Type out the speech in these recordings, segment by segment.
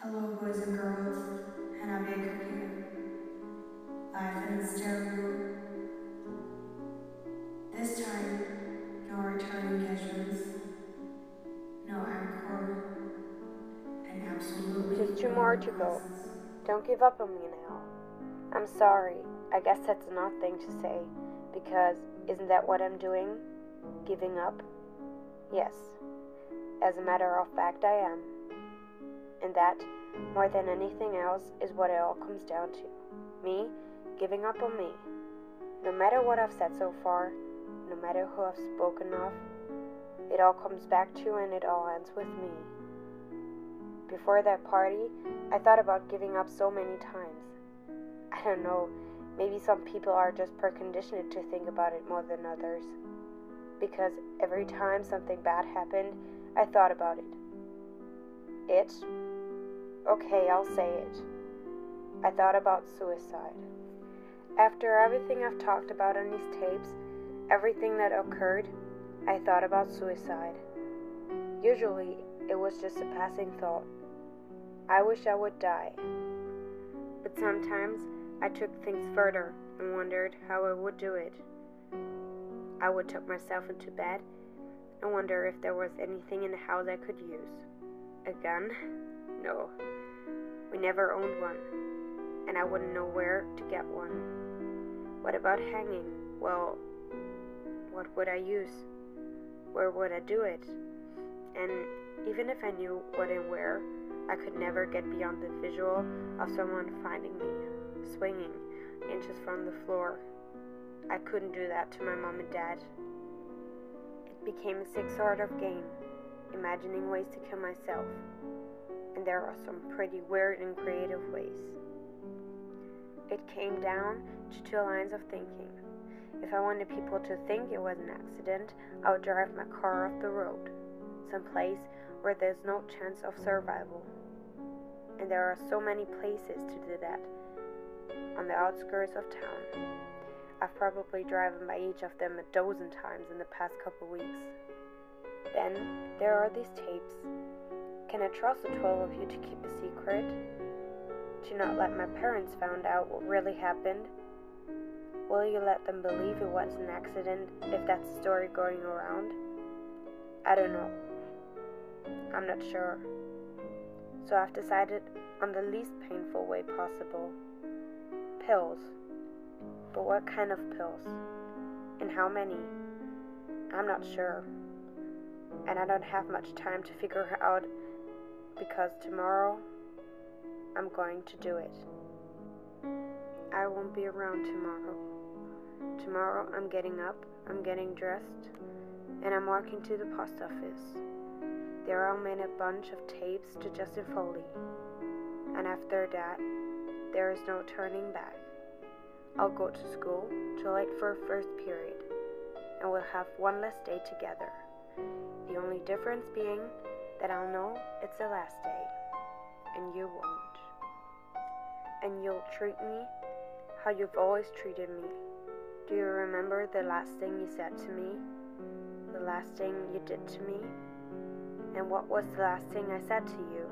Hello, boys and girls. Hannah Baker here. Live in the stereo. This time, no returning guests, no encore, and absolutely Just 2 no more to go. requests. Don't give up on me now. I'm sorry. I guess that's an odd thing to say, because isn't that what I'm doing? Giving up? Yes. As a matter of fact, I am. And that, more than anything else, is what it all comes down to. Me giving up on me. No matter what I've said so far, no matter who I've spoken of, it all comes back to and it all ends with me. Before that party, I thought about giving up so many times. I don't know, maybe some people are just preconditioned to think about it more than others. Because every time something bad happened, I thought about it. Okay, I'll say it. I thought about suicide. After everything I've talked about on these tapes, everything that occurred, I thought about suicide. Usually, it was just a passing thought. I wish I would die. But sometimes, I took things further and wondered how I would do it. I would tuck myself into bed and wonder if there was anything in the house I could use. A gun? No. We never owned one, and I wouldn't know where to get one. What about hanging? Well, what would I use? Where would I do it? And even if I knew what and where, I could never get beyond the visual of someone finding me, swinging inches from the floor. I couldn't do that to my mom and dad. It became a sick sort of game, imagining ways to kill myself. And there are some pretty weird and creative ways. It came down to 2 lines of thinking. If I wanted people to think it was an accident, I would drive my car off the road, someplace where there's no chance of survival. And there are so many places to do that, on the outskirts of town. I've probably driven by each of them 12 times in the past couple weeks. Then there are these tapes. Can I trust the 12 of you to keep a secret? To not let my parents find out what really happened? Will you let them believe it was an accident if that's the story going around? I don't know. I'm not sure. So I've decided on the least painful way possible. Pills. But what kind of pills? And how many? I'm not sure. And I don't have much time to figure out, because tomorrow I'm going to do it. I won't be around tomorrow. Tomorrow I'm getting up, I'm getting dressed, and I'm walking to the post office. There I'll mail a bunch of tapes to Justin Foley. And after that, there is no turning back. I'll go to school, too late for a first period, and we'll have one less day together. The only difference being that I'll know it's the last day, and you won't. And you'll treat me how you've always treated me. Do you remember the last thing you said to me? The last thing you did to me? And what was the last thing I said to you?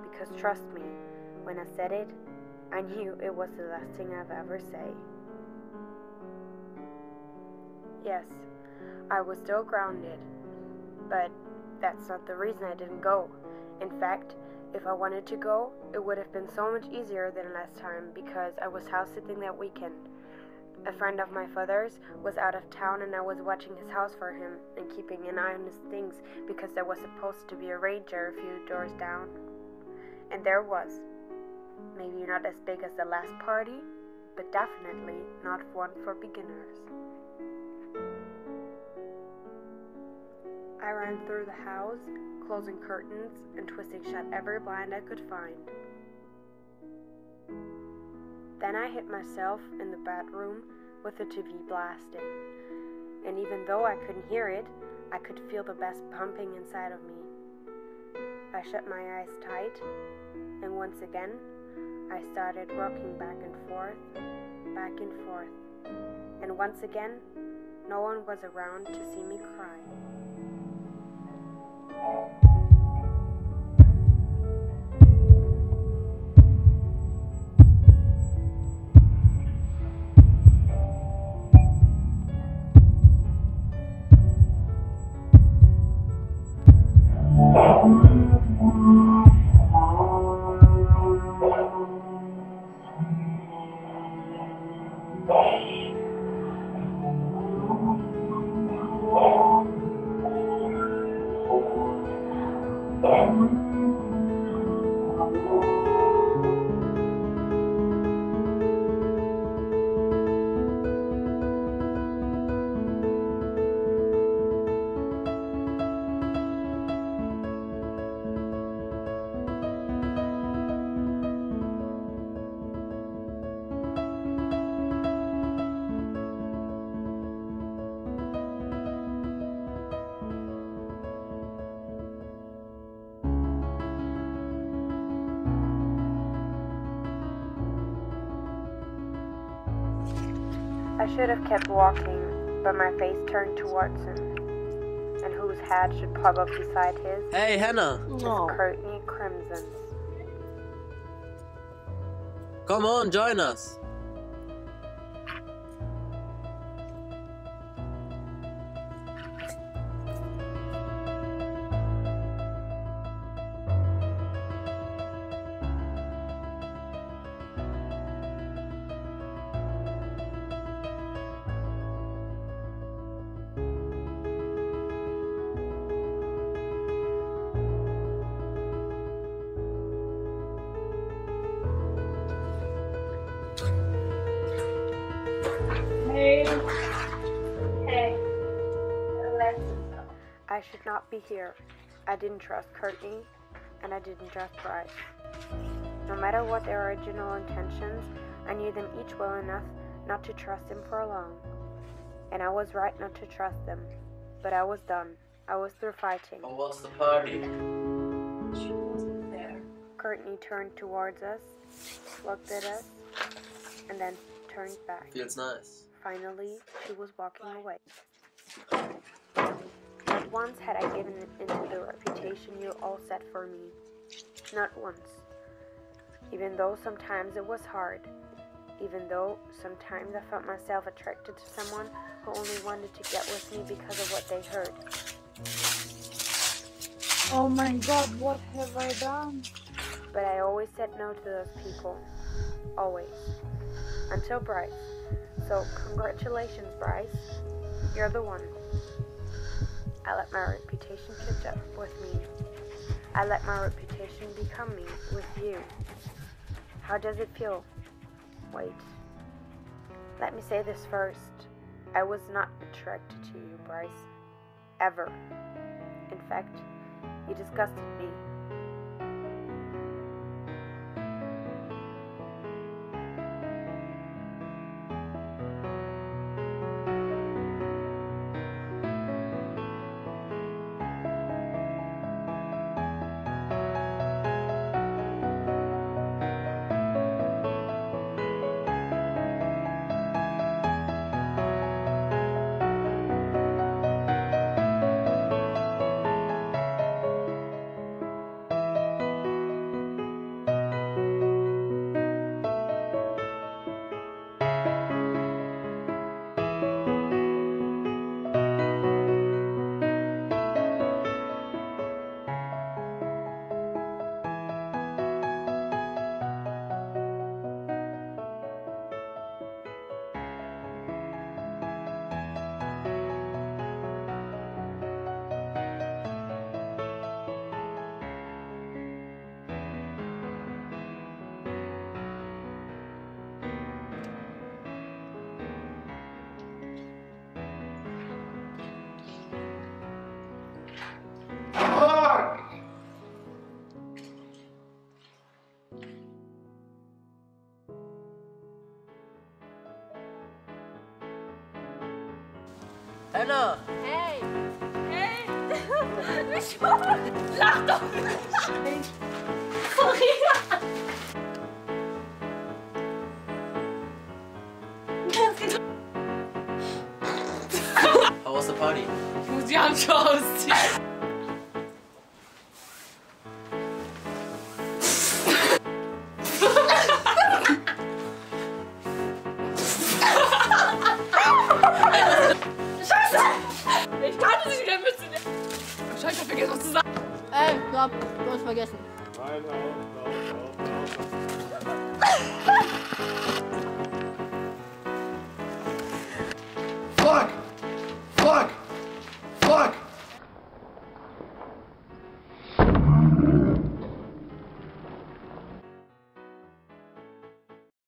Because trust me, when I said it, I knew it was the last thing I've ever say. Yes, I was still grounded, but that's not the reason I didn't go. In fact, if I wanted to go, it would have been so much easier than last time, because I was house sitting that weekend. A friend of my father's was out of town, and I was watching his house for him and keeping an eye on his things, because there was supposed to be a ranger a few doors down. And there was. Maybe not as big as the last party, but definitely not one for beginners. I ran through the house, closing curtains and twisting shut every blind I could find. Then I hid myself in the bedroom with the TV blasting. And even though I couldn't hear it, I could feel the bass pumping inside of me. I shut my eyes tight, and once again, I started rocking back and forth, and once again, no one was around to see me cry. I should have kept walking, but my face turned towards him, and whose head should pop up beside his. Hey, Hannah! His Courtney crimsons. Come on, join us! Hey. I should not be here. I didn't trust Courtney, and I didn't trust Bryce. No matter what their original intentions, I knew them each well enough not to trust him for long. And I was right not to trust them. But I was done. I was through fighting. Oh, what's the party? She wasn't there. Courtney turned towards us, looked at us, and then turned back. Feels nice. Finally, she was walking away. Not once had I given into the reputation you all set for me. Not once. Even though sometimes it was hard. Even though sometimes I felt myself attracted to someone who only wanted to get with me because of what they heard. Oh my god, what have I done? But I always said no to those people. Always. Until Bryce. So congratulations, Bryce. You're the one. I let my reputation catch up with me. I let my reputation become me with you. How does it feel? Wait. Let me say this first. I was not attracted to you, Bryce. Ever. In fact, you disgusted me. Hannah! Hey! Hey! Lach doch nicht! Corinna! How was the party? Ich muss die Handschuhe ausziehen. Ich kann es nicht mehr mitnehmen. Wahrscheinlich hab ich vergessen, was zu sagen. Ey, stopp, du hast vergessen. Nein, Fuck! Fuck! Fuck!